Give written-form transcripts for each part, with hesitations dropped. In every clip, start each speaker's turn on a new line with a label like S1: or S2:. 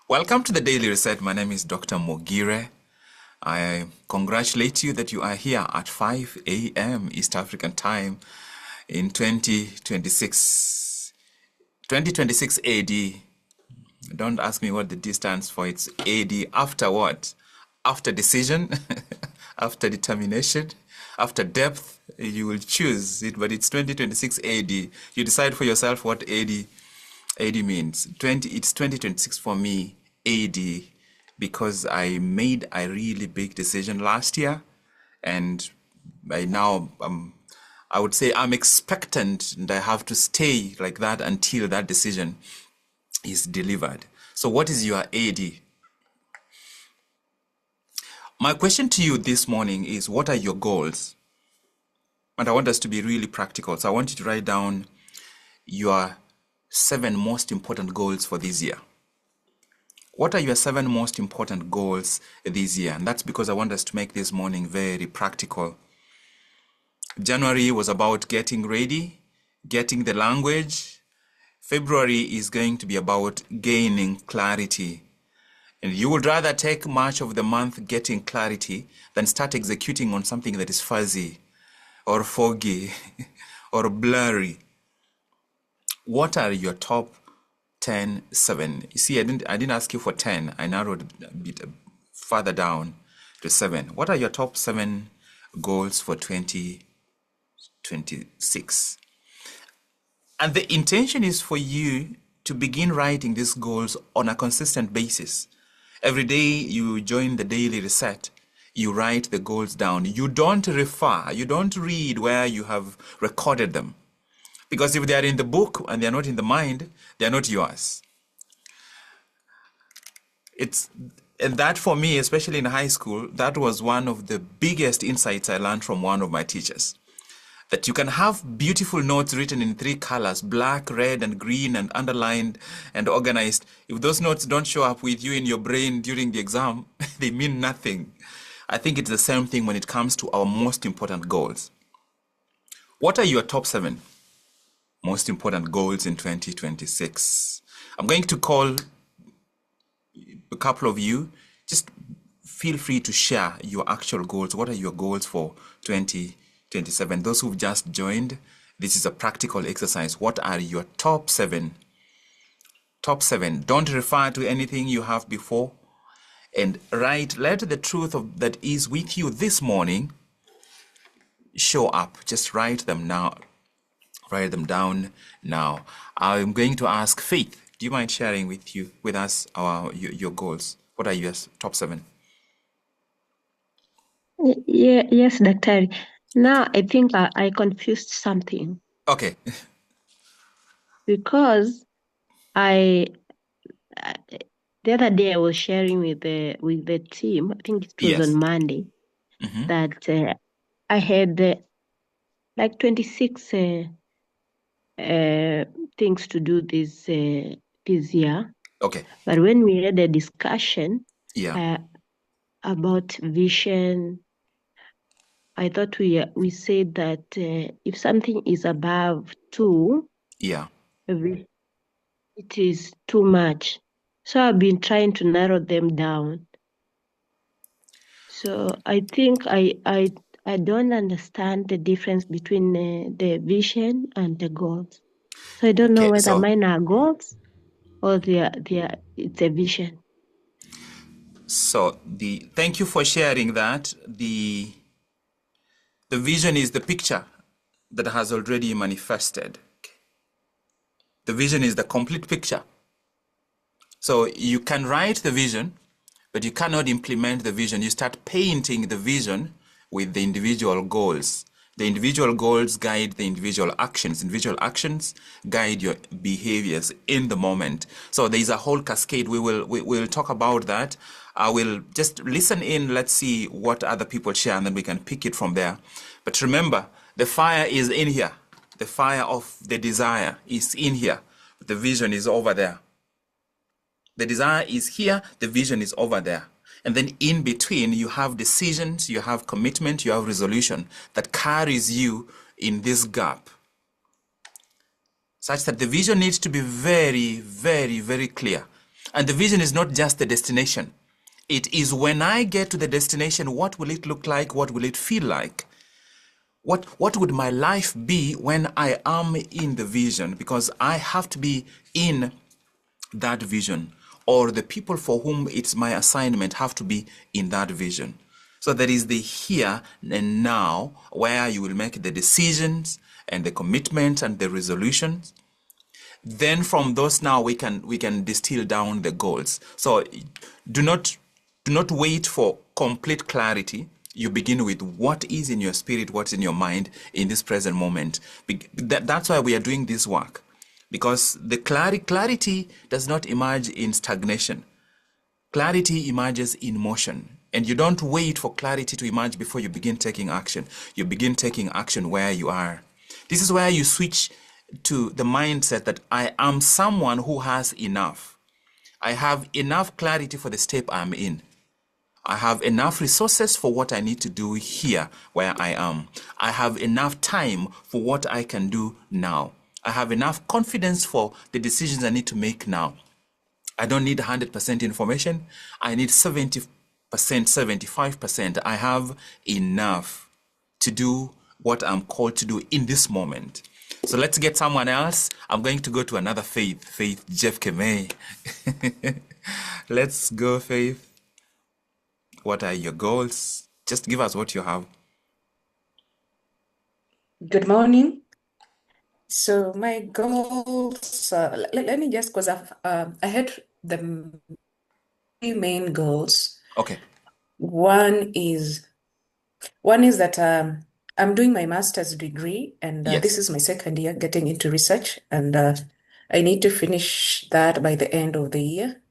S1: Welcome to the Daily Reset. My name is Dr. Mogire. I congratulate you that you are here at 5 a.m. East African time in 2026 AD. Don't ask me what the D stands for. It's AD after what? After decision, after determination, after depth. You will choose it, but it's 2026 AD. You decide for yourself what AD means. It's 2026 for me, AD, because I made a really big decision last year, and by now I would say I'm expectant, and I have to stay like that until that decision is delivered. So what is your AD? My question to you this morning is, what are your goals? And I want us to be really practical. So I want you to write down your 7 most important goals for this year. What are your 7 most important goals this year? And that's because I want us to make this morning very practical. January was about getting ready, getting the language. February is going to be about gaining clarity. And you would rather take much of the month getting clarity than start executing on something that is fuzzy or foggy or blurry. What are your top 7? You see, I didn't ask you for 10. I narrowed a bit further down to 7. What are your top 7 goals for 2026? And the intention is for you to begin writing these goals on a consistent basis. Every day you join the daily reset, you write the goals down. You don't refer, you don't read where you have recorded them. Because if they are in the book and they are not in the mind, they are not yours. And that for me, especially in high school, that was one of the biggest insights I learned from one of my teachers. That you can have beautiful notes written in 3 colors, black, red, and green, and underlined and organized. If those notes don't show up with you in your brain during the exam, they mean nothing. I think it's the same thing when it comes to our most important goals. What are your top 7 most important goals in 2026? I'm going to call a couple of you. Just feel free to share your actual goals. What are your goals for 2027? Those who've just joined, this is a practical exercise. What are your top 7? Top 7. Don't refer to anything you have before. And let the truth that is with you this morning show up. Just write them now. Write them down now. I'm going to ask Faith. Do you mind sharing with us your goals? What are your top 7?
S2: Yes, Doctor. Now I think I confused something.
S1: Okay.
S2: Because the other day I was sharing with the team. I think it was on Monday. That I had like 26 things to do this year.
S1: Okay.
S2: But when we had a discussion about vision, I thought we said that if something is above 2, it is too much. So I've been trying to narrow them down. So I think I don't understand the difference between the vision and the goals. So I don't know whether mine are goals or it's a vision.
S1: So thank you for sharing that. The vision is the picture that has already manifested. The vision is the complete picture. So you can write the vision, but you cannot implement the vision. You start painting the vision with the individual goals. The individual goals guide the individual actions. Individual actions guide your behaviors in the moment. So there is a whole cascade. We'll talk about that. I will just listen in. Let's see what other people share, and then we can pick it from there. But remember, the fire is in here. The fire of the desire is in here. The vision is over there. The desire is here. The vision is over there. And then in between, you have decisions, you have commitment, you have resolution that carries you in this gap. Such that the vision needs to be very, very, very clear. And the vision is not just the destination. It is when I get to the destination, what will it look like? What will it feel like? What would my life be when I am in the vision? Because I have to be in that vision, or the people for whom it's my assignment have to be in that vision. So there is the here and now where you will make the decisions and the commitment and the resolutions. Then from those now we can distill down the goals. So do not wait for complete clarity. You begin with what is in your spirit, what's in your mind in this present moment. That's why we are doing this work, because the clarity does not emerge in stagnation. Clarity emerges in motion. And you don't wait for clarity to emerge before you begin taking action. You begin taking action where you are. This is where you switch to the mindset that I am someone who has enough. I have enough clarity for the step I'm in. I have enough resources for what I need to do here where I am. I have enough time for what I can do now. I have enough confidence for the decisions I need to make now. I don't need 100% information. I need 70%, 75%. I have enough to do what I'm called to do in this moment. So let's get someone else. I'm going to go to another Faith Jeff Kemei. Let's go, Faith. What are your goals? Just give us what you have.
S3: Good morning. So my goals, let me just, because I had the three main goals.
S1: Okay.
S3: One is that I'm doing my master's degree, and
S1: Yes.
S3: this is my second year getting into research, and I need to finish that by the end of the year.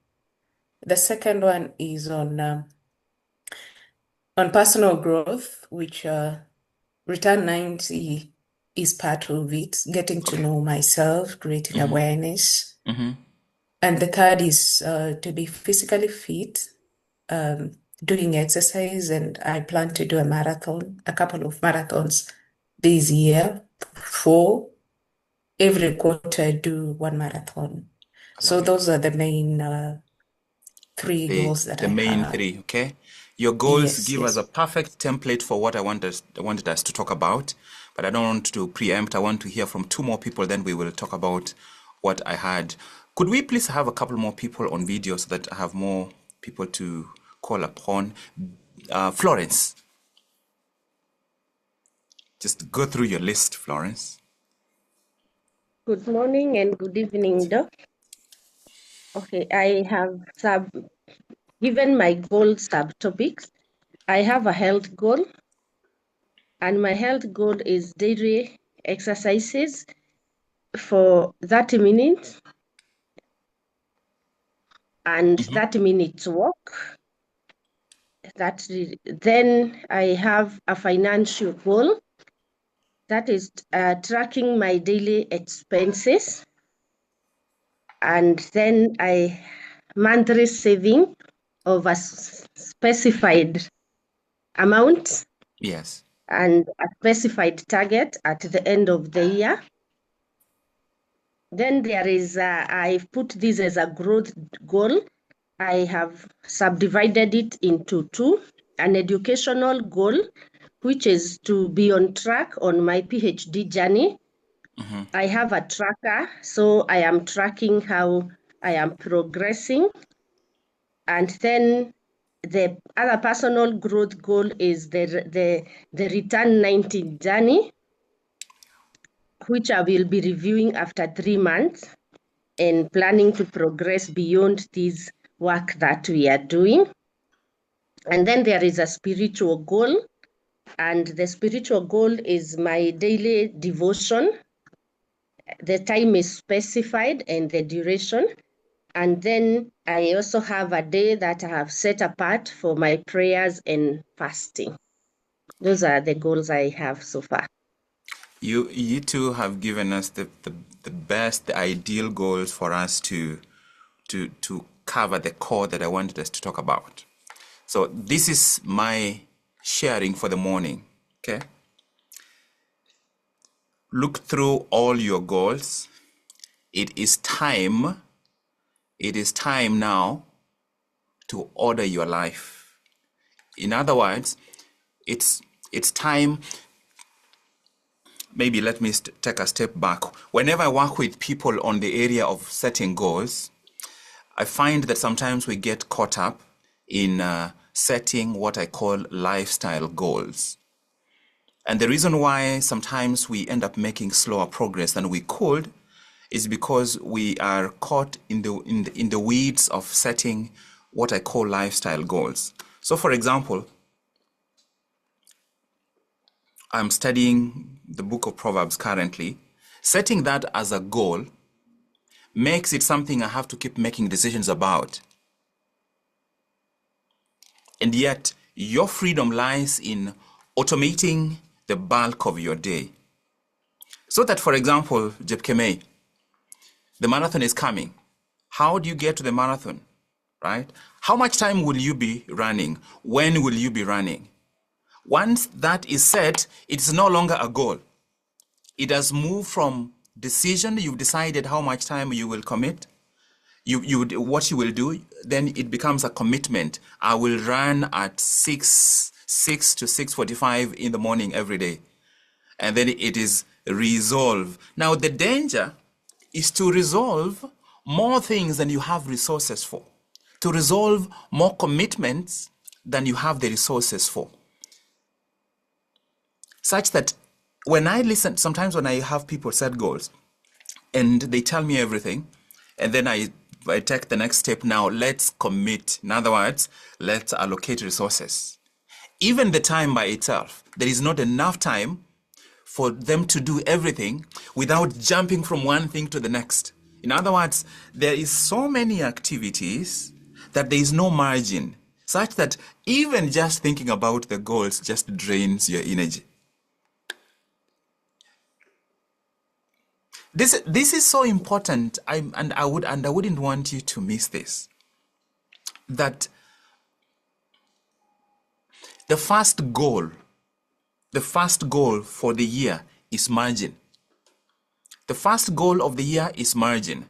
S3: The second one is on personal growth, which Return 90 is part of it, getting to know myself, creating awareness. And the third is to be physically fit, doing exercise, and I plan to do a couple of marathons this year. 4 every quarter I do 1 marathon. So those are the main 3 goals that I have.
S1: The main 3, okay? Your goals give us a perfect template for what I wanted us to talk about, but I don't want to preempt. I want to hear from 2 more people, then we will talk about what I had. Could we please have a couple more people on video so that I have more people to call upon? Florence. Just go through your list, Florence.
S2: Good morning and good evening, Doc. Okay, I have given my goal subtopics. I have a health goal, and my health goal is daily exercises for 30 minutes and 30 minutes walk. Then I have a financial goal, that is tracking my daily expenses, and then I monthly saving of a specified amount.
S1: Yes.
S2: And a specified target at the end of the year. Then there is, I've put this as a growth goal. I have subdivided it into 2, an educational goal, which is to be on track on my PhD journey. I have a tracker, so I am tracking how I am progressing. And then the other personal growth goal is the Return 90 journey, which I will be reviewing after 3 months and planning to progress beyond this work that we are doing. And then there is a spiritual goal, and the spiritual goal is my daily devotion. The time is specified and the duration. And then I also have a day that I have set apart for my prayers and fasting. Those are the goals I have so far.
S1: You two have given us the best, the ideal goals for us to cover the core that I wanted us to talk about. So this is my sharing for the morning, okay? Look through all your goals. It is time It is time now to order your life. In other words, it's time. Maybe let me take a step back. Whenever I work with people on the area of setting goals, I find that sometimes we get caught up in setting what I call lifestyle goals. And the reason why sometimes we end up making slower progress than we could is because we are caught in the weeds of setting what I call lifestyle goals. So for example, I'm studying the book of Proverbs currently. Setting that as a goal makes it something I have to keep making decisions about. And yet, your freedom lies in automating the bulk of your day. So that, for example, Jepkemei, the marathon is coming. How do you get to the marathon, right? How much time will you be running? When will you be running? Once that is set, it's no longer a goal. It has moved from decision. You've decided how much time you will commit. What you will do, then it becomes a commitment. I will run at 6 to 6:45 in the morning every day. And then it is resolve. Now the danger is to resolve more things than you have resources for. To resolve more commitments than you have the resources for. Such that when I listen, sometimes when I have people set goals and they tell me everything, and then I take the next step now, let's commit. In other words, let's allocate resources. Even the time by itself, there is not enough time for them to do everything without jumping from one thing to the next. In other words, there is so many activities that there is no margin, such that even just thinking about the goals just drains your energy. This is so important, I wouldn't want you to miss this. That the first goal for the year is margin. The first goal of the year is margin,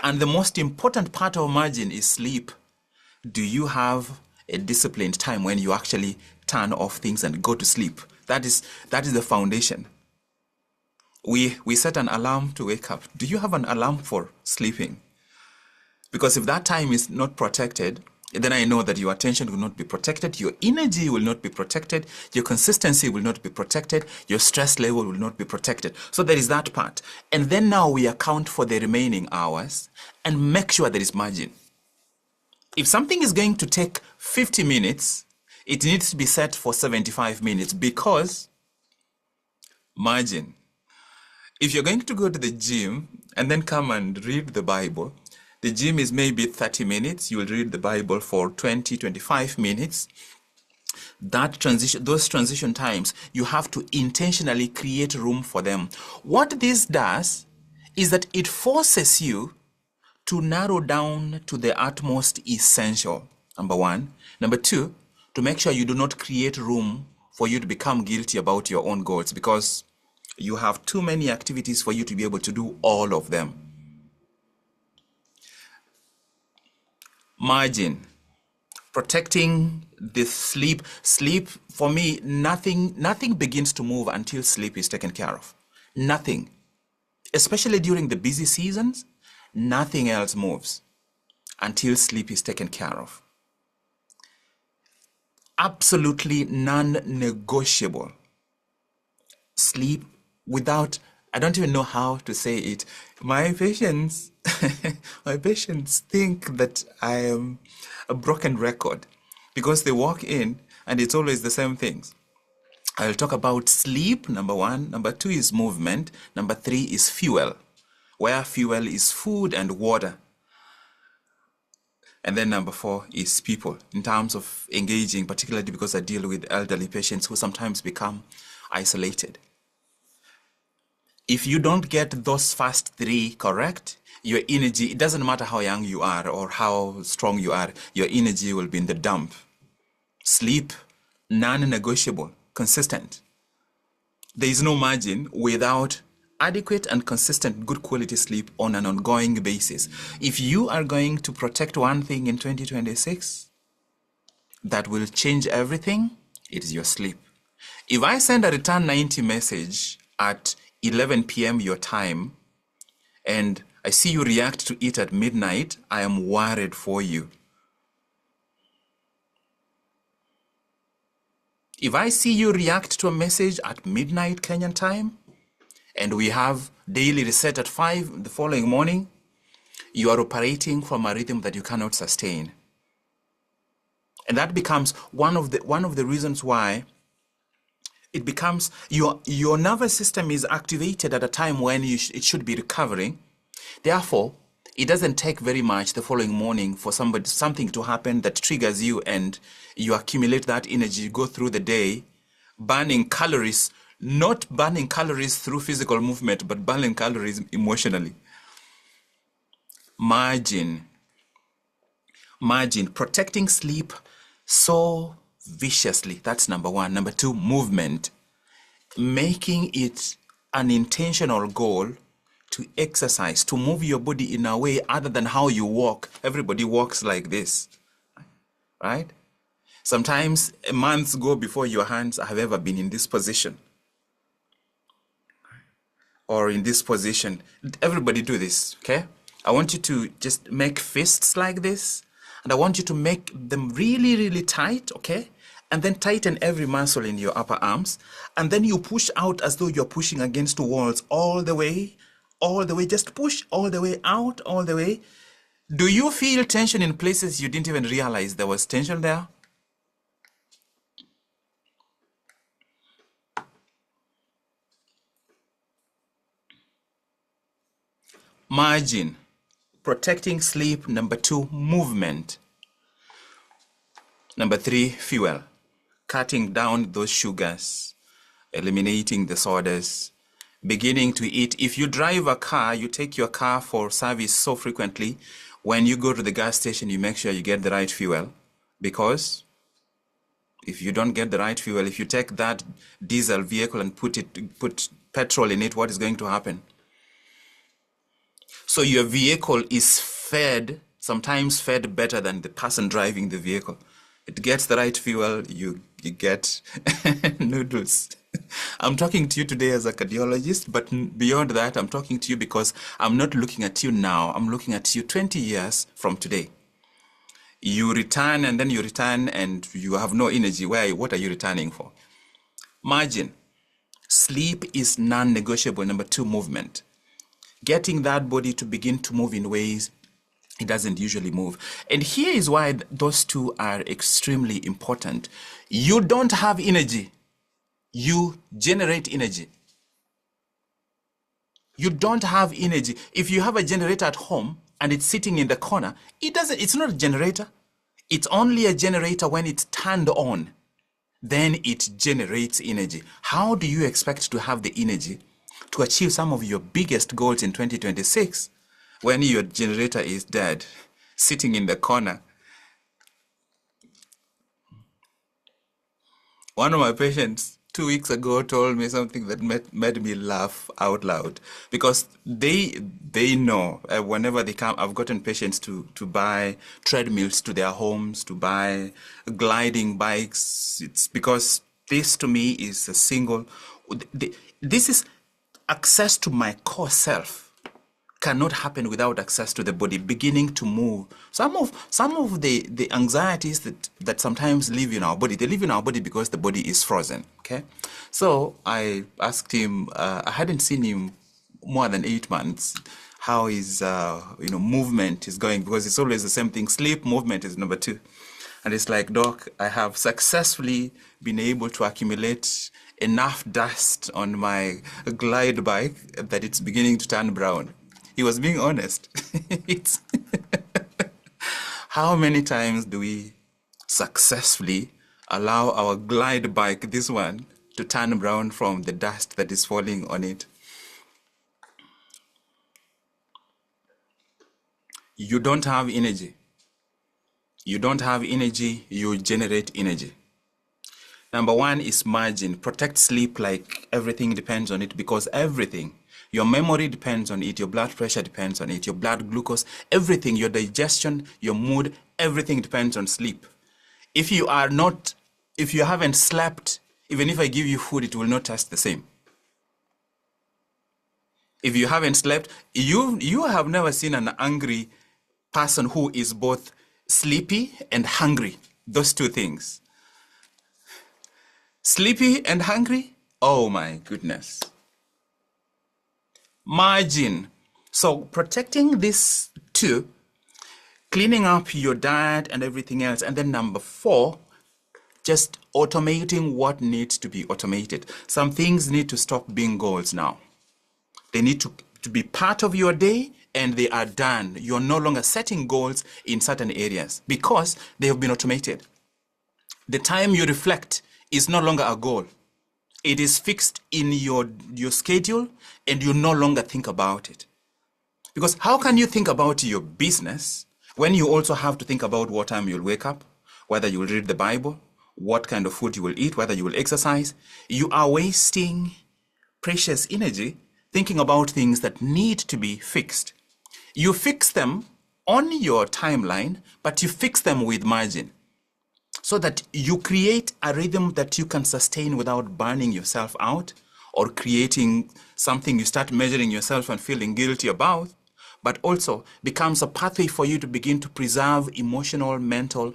S1: and the most important part of margin is sleep. Do you have a disciplined time when you actually turn off things and go to sleep? That is the foundation. We set an alarm to wake up. Do you have an alarm for sleeping? Because if that time is not protected, then I know that your attention will not be protected, your energy will not be protected, your consistency will not be protected, your stress level will not be protected. So there is that part. And then now we account for the remaining hours and make sure there is margin. If something is going to take 50 minutes, it needs to be set for 75 minutes because margin. If you're going to go to the gym and then come and read the Bible, the gym is maybe 30 minutes. You will read the Bible for 20, 25 minutes. Those transition times, you have to intentionally create room for them. What this does is that it forces you to narrow down to the utmost essential, number one. Number two, to make sure you do not create room for you to become guilty about your own goals, because you have too many activities for you to be able to do all of them. Margin. Protecting the sleep. Sleep, for me, nothing begins to move until sleep is taken care of. Nothing. Especially during the busy seasons, nothing else moves until sleep is taken care of. Absolutely non-negotiable. Sleep without, I don't even know how to say it. My patients think that I am a broken record because they walk in and it's always the same things. I'll talk about sleep, number one. Number two is movement. Number three is fuel, where fuel is food and water. And then number four is people, in terms of engaging, particularly because I deal with elderly patients who sometimes become isolated. If you don't get those first three correct, your energy, it doesn't matter how young you are or how strong you are, your energy will be in the dump. Sleep, non-negotiable, consistent. There is no margin without adequate and consistent good quality sleep on an ongoing basis. If you are going to protect one thing in 2026 that will change everything, it is your sleep. If I send a return 90 message at 11 p.m. your time and I see you react to it at midnight, I am worried for you. If I see you react to a message at midnight Kenyan time, and we have daily reset at 5 the following morning, you are operating from a rhythm that you cannot sustain. And that becomes one of the reasons why it becomes your nervous system is activated at a time when it should be recovering. Therefore, it doesn't take very much the following morning for something to happen that triggers you, and you accumulate that energy, go through the day, burning calories, not burning calories through physical movement, but burning calories emotionally. Margin, protecting sleep so viciously. That's number one. Number two, movement. Making it an intentional goal to exercise, to move your body in a way other than how you walk. Everybody walks like this, right? Sometimes months go before your hands have ever been in this position or in this position. Everybody do this, okay? I want you to just make fists like this, and I want you to make them really, really tight, okay? And then tighten every muscle in your upper arms, and then you push out as though you're pushing against walls all the way, just push all the way out, all the way. Do you feel tension in places you didn't even realize there was tension there? Margin, protecting sleep. Number two, movement. Number three, fuel, cutting down those sugars, eliminating the sodas, beginning to eat. If you drive a car, you take your car for service so frequently, when you go to the gas station, you make sure you get the right fuel, because if you don't get the right fuel, if you take that diesel vehicle and put petrol in it, what is going to happen? So your vehicle is fed, sometimes fed better than the person driving the vehicle. It gets the right fuel, you get noodles. I'm talking to you today as a cardiologist, but beyond that, I'm talking to you because I'm not looking at you now. I'm looking at you 20 years from today. You return and then you return and you have no energy. What are you returning for? Margin. Sleep is non-negotiable. Number two, movement. Getting that body to begin to move in ways it doesn't usually move. And here is why those two are extremely important. You don't have energy. You generate energy. You don't have energy. If you have a generator at home and it's sitting in the corner, it's not a generator. It's only a generator when it's turned on. Then it generates energy. How do you expect to have the energy to achieve some of your biggest goals in 2026 when your generator is dead, sitting in the corner? One of my patients 2 weeks ago told me something that made me laugh out loud, because they know whenever they come, I've gotten patients to buy treadmills to their homes, to buy gliding bikes. It's because this to me is this is access to my core self. Cannot happen without access to the body beginning to move. Some of the anxieties that sometimes live in our body, they live in our body because the body is frozen. Okay, so I asked him. I hadn't seen him more than 8 months. How his movement is going, because it's always the same thing. Sleep, movement is number two, and it's like, doc, I have successfully been able to accumulate enough dust on my glide bike that it's beginning to turn brown. He was being honest. It's how many times do we successfully allow our glide bike, this one, to turn brown from the dust that is falling on it? You don't have energy. You don't have energy, you generate energy. Number one is margin. Protect sleep like everything depends on it, because everything Your memory depends on it. Your blood pressure depends on it. Your blood glucose, everything, your digestion, your mood, everything depends on sleep. If you haven't slept, even if I give you food, it will not taste the same. If you haven't slept, you have never seen an angry person who is both sleepy and hungry. Those two things. Sleepy and hungry? Oh my goodness. Margin. So protecting these two, cleaning up your diet and everything else. And then number 4, just automating what needs to be automated. Some things need to stop being goals now. They need to be part of your day, and they are done. You're no longer setting goals in certain areas because they have been automated. The time you reflect is no longer a goal. It is fixed in your schedule, and you no longer think about it. Because how can you think about your business when you also have to think about what time you'll wake up, whether you will read the Bible, what kind of food you will eat, whether you will exercise? You are wasting precious energy thinking about things that need to be fixed. You fix them on your timeline, but you fix them with margin so that you create a rhythm that you can sustain without burning yourself out or creating something you start measuring yourself and feeling guilty about, but also becomes a pathway for you to begin to preserve emotional, mental,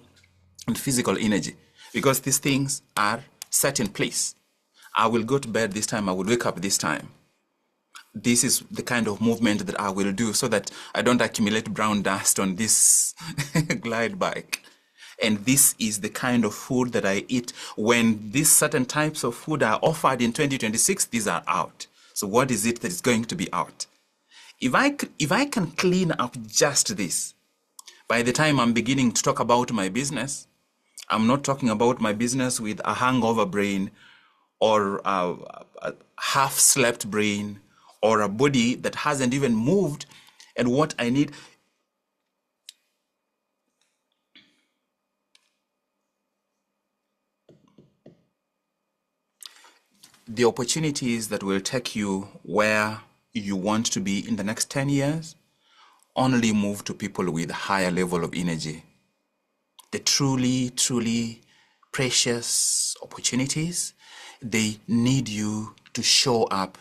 S1: and physical energy, because these things are set in place. I will go to bed this time, I will wake up this time. This is the kind of movement that I will do so that I don't accumulate brown dust on this glide bike. And this is the kind of food that I eat. When these certain types of food are offered in 2026, these are out. So what is it that is going to be out? If I can clean up just this, by the time I'm beginning to talk about my business, I'm not talking about my business with a hangover brain or a half-slept brain or a body that hasn't even moved. And what I need, the opportunities that will take you where you want to be in the next 10 years only move to people with a higher level of energy. The truly, truly precious opportunities, they need you to show up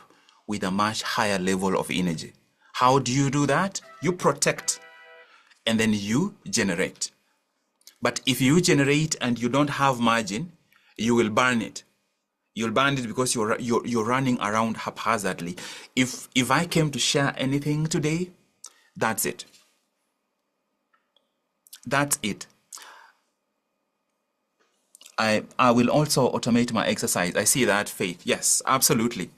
S1: with a much higher level of energy. How do you do that? You protect and then you generate. But if you generate and you don't have margin, you will burn it. You'll burn it because you're running around haphazardly. If I came to share anything today, that's it. That's it. I will also automate my exercise. I see that, Faith. Yes, absolutely.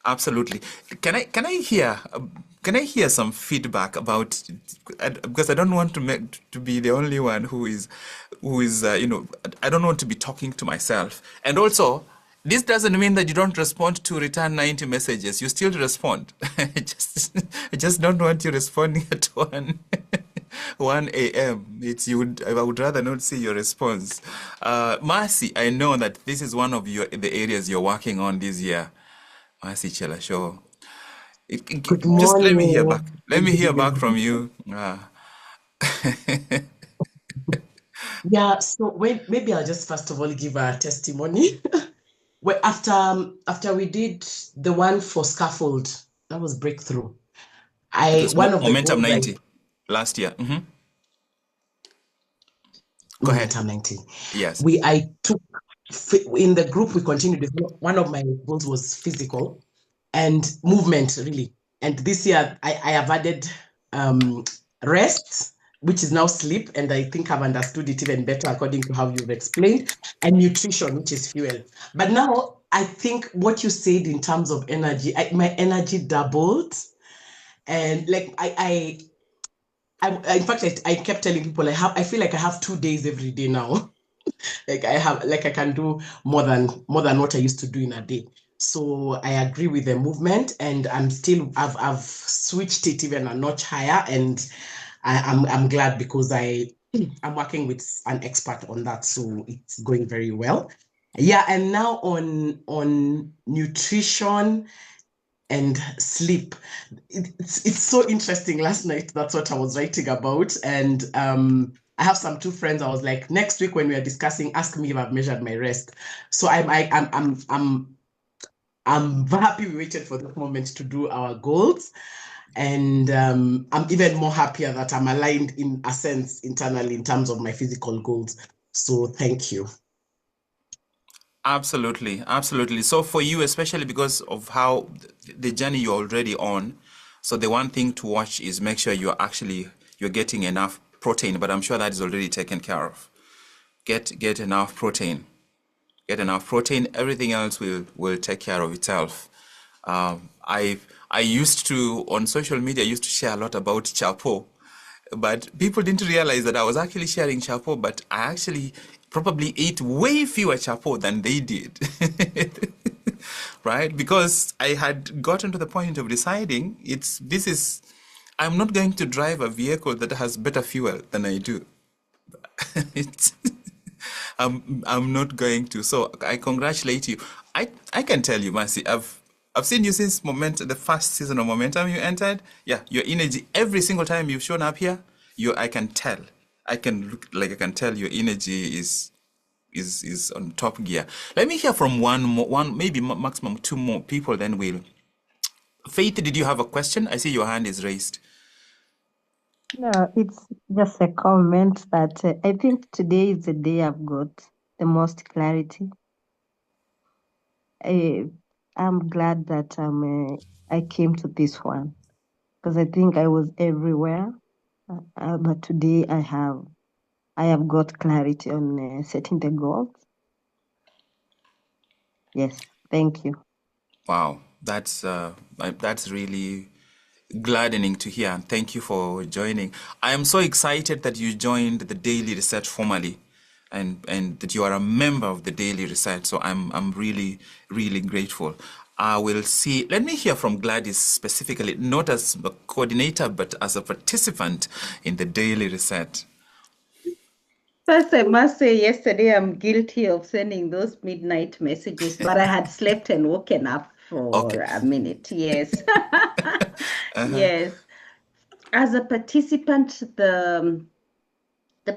S1: Absolutely. Can I hear some feedback about, because I don't want to be the only one who is I don't want to be talking to myself. And also, this doesn't mean that you don't respond to return 90 messages. You still respond. I just don't want you responding at 1 a.m. I would rather not see your response. Mercy, I know that this is one of the areas you're working on this year. Mercy Chela Show.
S4: Good
S1: Just let me hear
S4: morning.
S1: back. Let me hear back from you.
S4: Yeah, so maybe I'll just first of all give a testimony. Well, after we did the one for scaffold, that was breakthrough.
S1: It was
S4: One of the
S1: Momentum
S4: goals
S1: 90 last year. Go ahead.
S4: Momentum 90.
S1: Yes.
S4: I took in the group we continued. One of my goals was physical and movement, really. And this year I have added rest, which is now sleep, and I think I've understood it even better according to how you've explained, and nutrition, which is fuel. But now I think what you said in terms of energy, my energy doubled, and like I in fact I kept telling people I feel like I have 2 days every day now. I can do more than what I used to do in a day. So I agree with the movement, and I've switched it even a notch higher, and I'm glad because I'm working with an expert on that, so it's going very well. Yeah, and now on nutrition, and sleep. It's so interesting. Last night, that's what I was writing about. And I have some two friends. I was like, next week when we are discussing, ask me if I've measured my rest. So I'm happy we waited for this moment to do our goals. And I'm even more happier that I'm aligned in a sense internally in terms of my physical goals. So thank you.
S1: Absolutely, absolutely. So for you, especially because of how the journey you're already on, so the one thing to watch is make sure you're getting enough protein, but I'm sure that is already taken care of. Get enough protein. Get enough protein. Everything else will take care of itself. I used to, on social media, I used to share a lot about chapo, but people didn't realize that I was actually sharing chapo, but I actually probably ate way fewer chapo than they did. Right? Because I had gotten to the point of deciding I'm not going to drive a vehicle that has better fuel than I do. I'm not going to. So I congratulate you. I can tell you, Mercy, I've seen you since the first season of Momentum you entered. Yeah, your energy every single time you've shown up here, I can tell. I can tell your energy is on top gear. Let me hear from one maybe maximum two more people, then we'll. Faith, did you have a question? I see your hand is raised.
S2: No, it's just a comment that I think today is the day I've got the most clarity. I'm glad that I came to this one because I think I was everywhere, but today I have got clarity on setting the goals. Yes, thank you.
S1: Wow, that's really gladdening to hear, and thank you for joining. I am so excited that you joined the Daily Reset formally, and that you are a member of the Daily Reset. So I'm really, really grateful. I will see. Let me hear from Gladys specifically, not as a coordinator, but as a participant in the Daily Reset.
S5: First, I must say, yesterday I'm guilty of sending those midnight messages, but I had slept and woken up for a minute. Yes. Yes. As a participant, the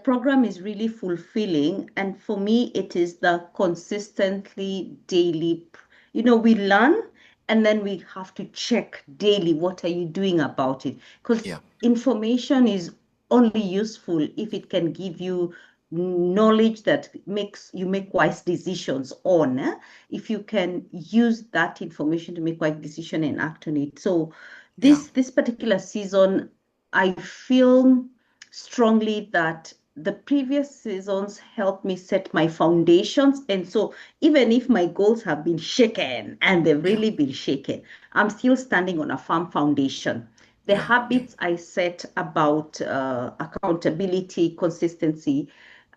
S5: program is really fulfilling. And for me, it is the consistently daily, we learn and then we have to check daily, what are you doing about it? Because information is only useful if it can give you knowledge that makes you make wise decisions on. If you can use that information to make wise decision and act on it. So this particular season, I feel strongly that the previous seasons helped me set my foundations. And so even if my goals have been shaken, and they've really been shaken, I'm still standing on a firm foundation. The habits I set about accountability, consistency,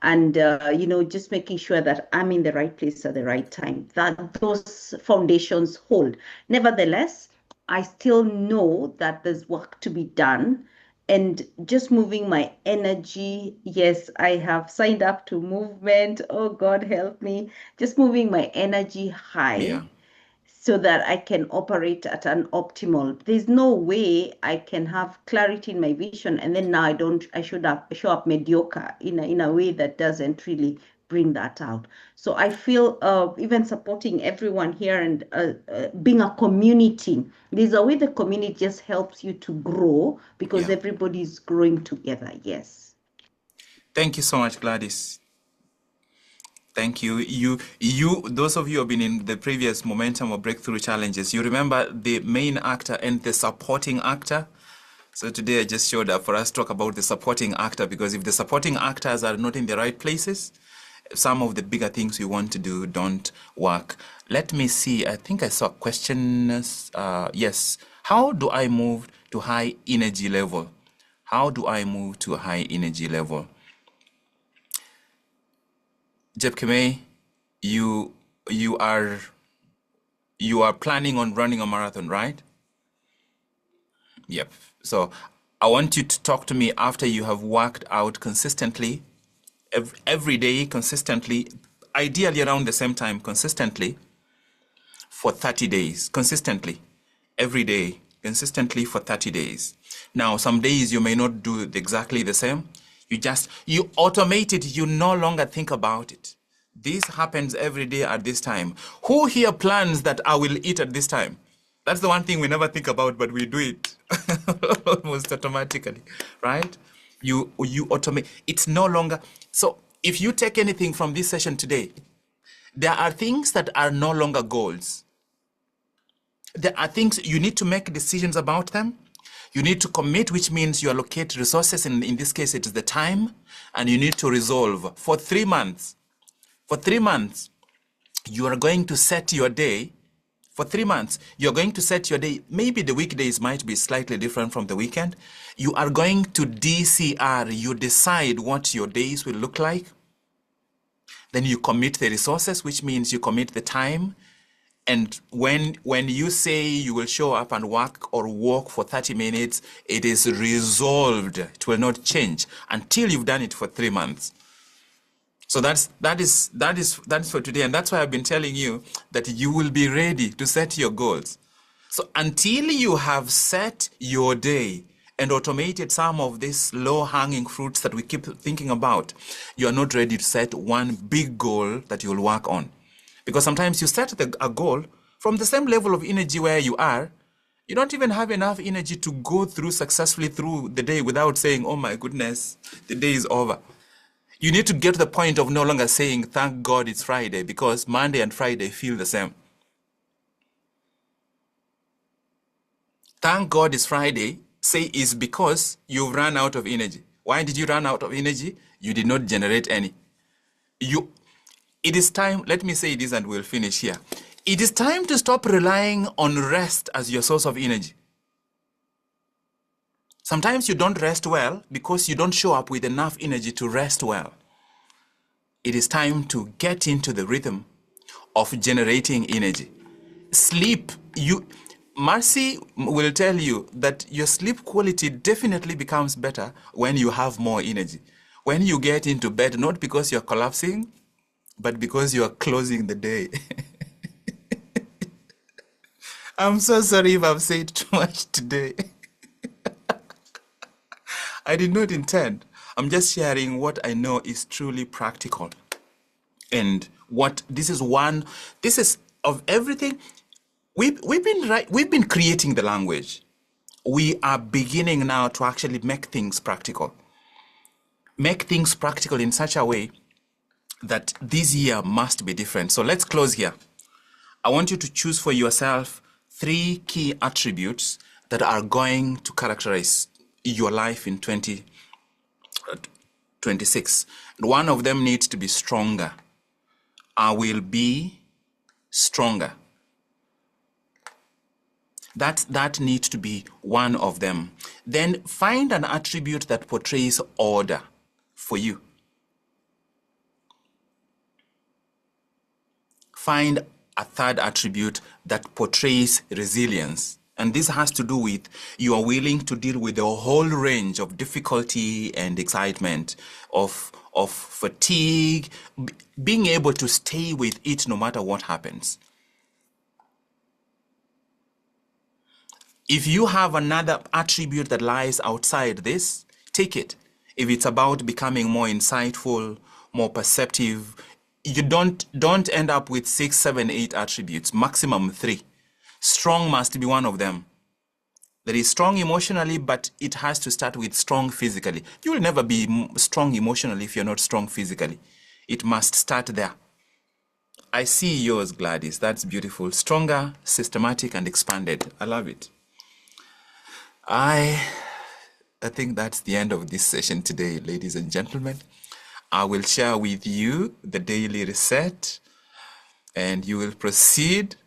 S5: and just making sure that I'm in the right place at the right time, that those foundations hold. Nevertheless, I still know that there's work to be done, and just moving my energy. Yes, I have signed up to movement. Oh, God help me. Just moving my energy high so that I can operate at an optimal. There's no way I can have clarity in my vision and then now I show up mediocre in a way that doesn't really bring that out. So I feel even supporting everyone here and being a community, there's a way the community just helps you to grow because everybody's growing together. Yes.
S1: Thank you so much, Gladys. Thank you. Those of you who have been in the previous Momentum or Breakthrough Challenges, you remember the main actor and the supporting actor. So today I just showed up for us to talk about the supporting actor, because if the supporting actors are not in the right places, some of the bigger things we want to do don't work. Let me see. I think I saw a question. Yes. How do I move to high energy level? How do I move to a high energy level? Jepkeme, you are planning on running a marathon, right? Yep. So I want you to talk to me after you have worked out consistently, every day consistently, ideally around the same time consistently, for 30 days consistently. every day, consistently for 30 days. Now, some days you may not do exactly the same. You automate it. You no longer think about it. This happens every day at this time. Who here plans that I will eat at this time? That's the one thing we never think about, but we do it almost automatically, right? You automate. It's no longer. So if you take anything from this session today, there are things that are no longer goals. There are things you need to make decisions about them. You need to commit, which means you allocate resources. In this case, it is the time, and you need to resolve for 3 months. For 3 months, you are going to set your day. For 3 months, you're going to set your day. Maybe the weekdays might be slightly different from the weekend. You are going to DCR. You decide what your days will look like. Then you commit the resources, which means you commit the time. And when you say you will show up and work or walk for 30 minutes, it is resolved. It will not change until you've done it for 3 months. So that is for today. And that's why I've been telling you that you will be ready to set your goals. So until you have set your day and automated some of these low-hanging fruits that we keep thinking about, you are not ready to set one big goal that you'll work on. Because sometimes you set a goal from the same level of energy where you are, you don't even have enough energy to go through successfully through the day without saying, oh my goodness, the day is over. You need to get to the point of no longer saying, thank God it's Friday, because Monday and Friday feel the same. Thank God it's Friday, say is because you've run out of energy. Why did you run out of energy? You did not generate any. It is time, let me say this and we'll finish here. It is time to stop relying on rest as your source of energy. Sometimes you don't rest well because you don't show up with enough energy to rest well. It is time to get into the rhythm of generating energy. Sleep, Marcy will tell you that your sleep quality definitely becomes better when you have more energy. When you get into bed, not because you're collapsing, but because you are closing the day. I'm so sorry if I've said too much today. I did not intend. I'm just sharing what I know is truly practical. And this is of everything. We've been creating the language. We are beginning now to actually make things practical. Make things practical in such a way that this year must be different. So let's close here. I want you to choose for yourself 3 key attributes that are going to characterize your life in 2026. One of them needs to be stronger. I will be stronger. That needs to be one of them. Then find an attribute that portrays order for you. Find a third attribute that portrays resilience. And this has to do with you are willing to deal with a whole range of difficulty and excitement, of fatigue, being able to stay with it no matter what happens. If you have another attribute that lies outside this, take it. If it's about becoming more insightful, more perceptive, you don't end up with 6, 7, 8 attributes, maximum 3. Strong must be one of them. There is strong emotionally, but it has to start with strong physically. You will never be strong emotionally if you're not strong physically. It must start there. I see yours, Gladys. That's beautiful. Stronger, systematic, and expanded. I love it. I think that's the end of this session today, ladies and gentlemen. I will share with you the daily reset, and you will proceed.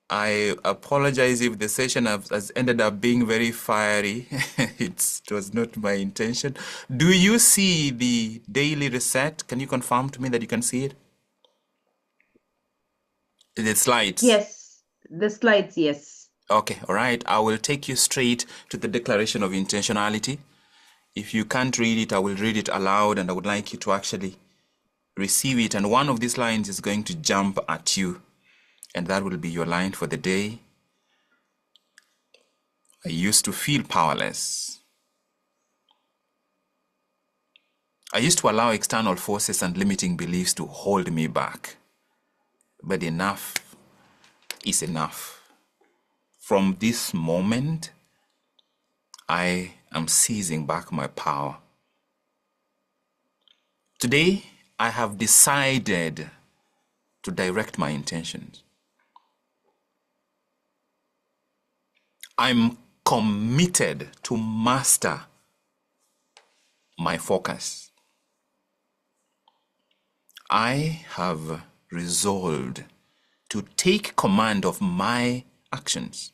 S1: I apologize if the session has ended up being very fiery. It was not my intention. Do you see the daily reset? Can you confirm to me that you can see it? The slides?
S5: Yes, the slides, yes.
S1: Okay, all right. I will take you straight to the declaration of intentionality. If you can't read it, I will read it aloud, and I would like you to actually receive it. And one of these lines is going to jump at you, and that will be your line for the day. I used to feel powerless. I used to allow external forces and limiting beliefs to hold me back. But enough is enough. From this moment, I am seizing back my power. Today, I have decided to direct my intentions. I'm committed to master my focus. I have resolved to take command of my actions.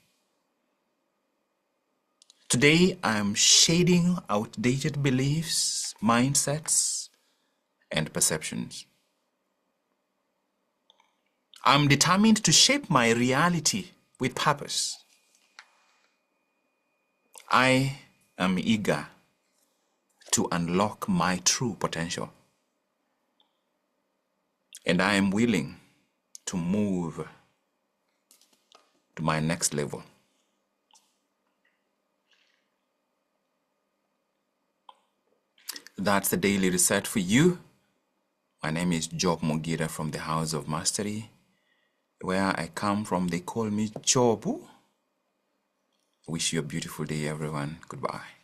S1: Today, I am shading outdated beliefs, mindsets, and perceptions. I'm determined to shape my reality with purpose. I am eager to unlock my true potential. And I am willing to move to my next level. That's the daily reset for you. My name is Job Mogire from the House of Mastery. Where I come from, they call me Jobu. Wish you a beautiful day, everyone. Goodbye.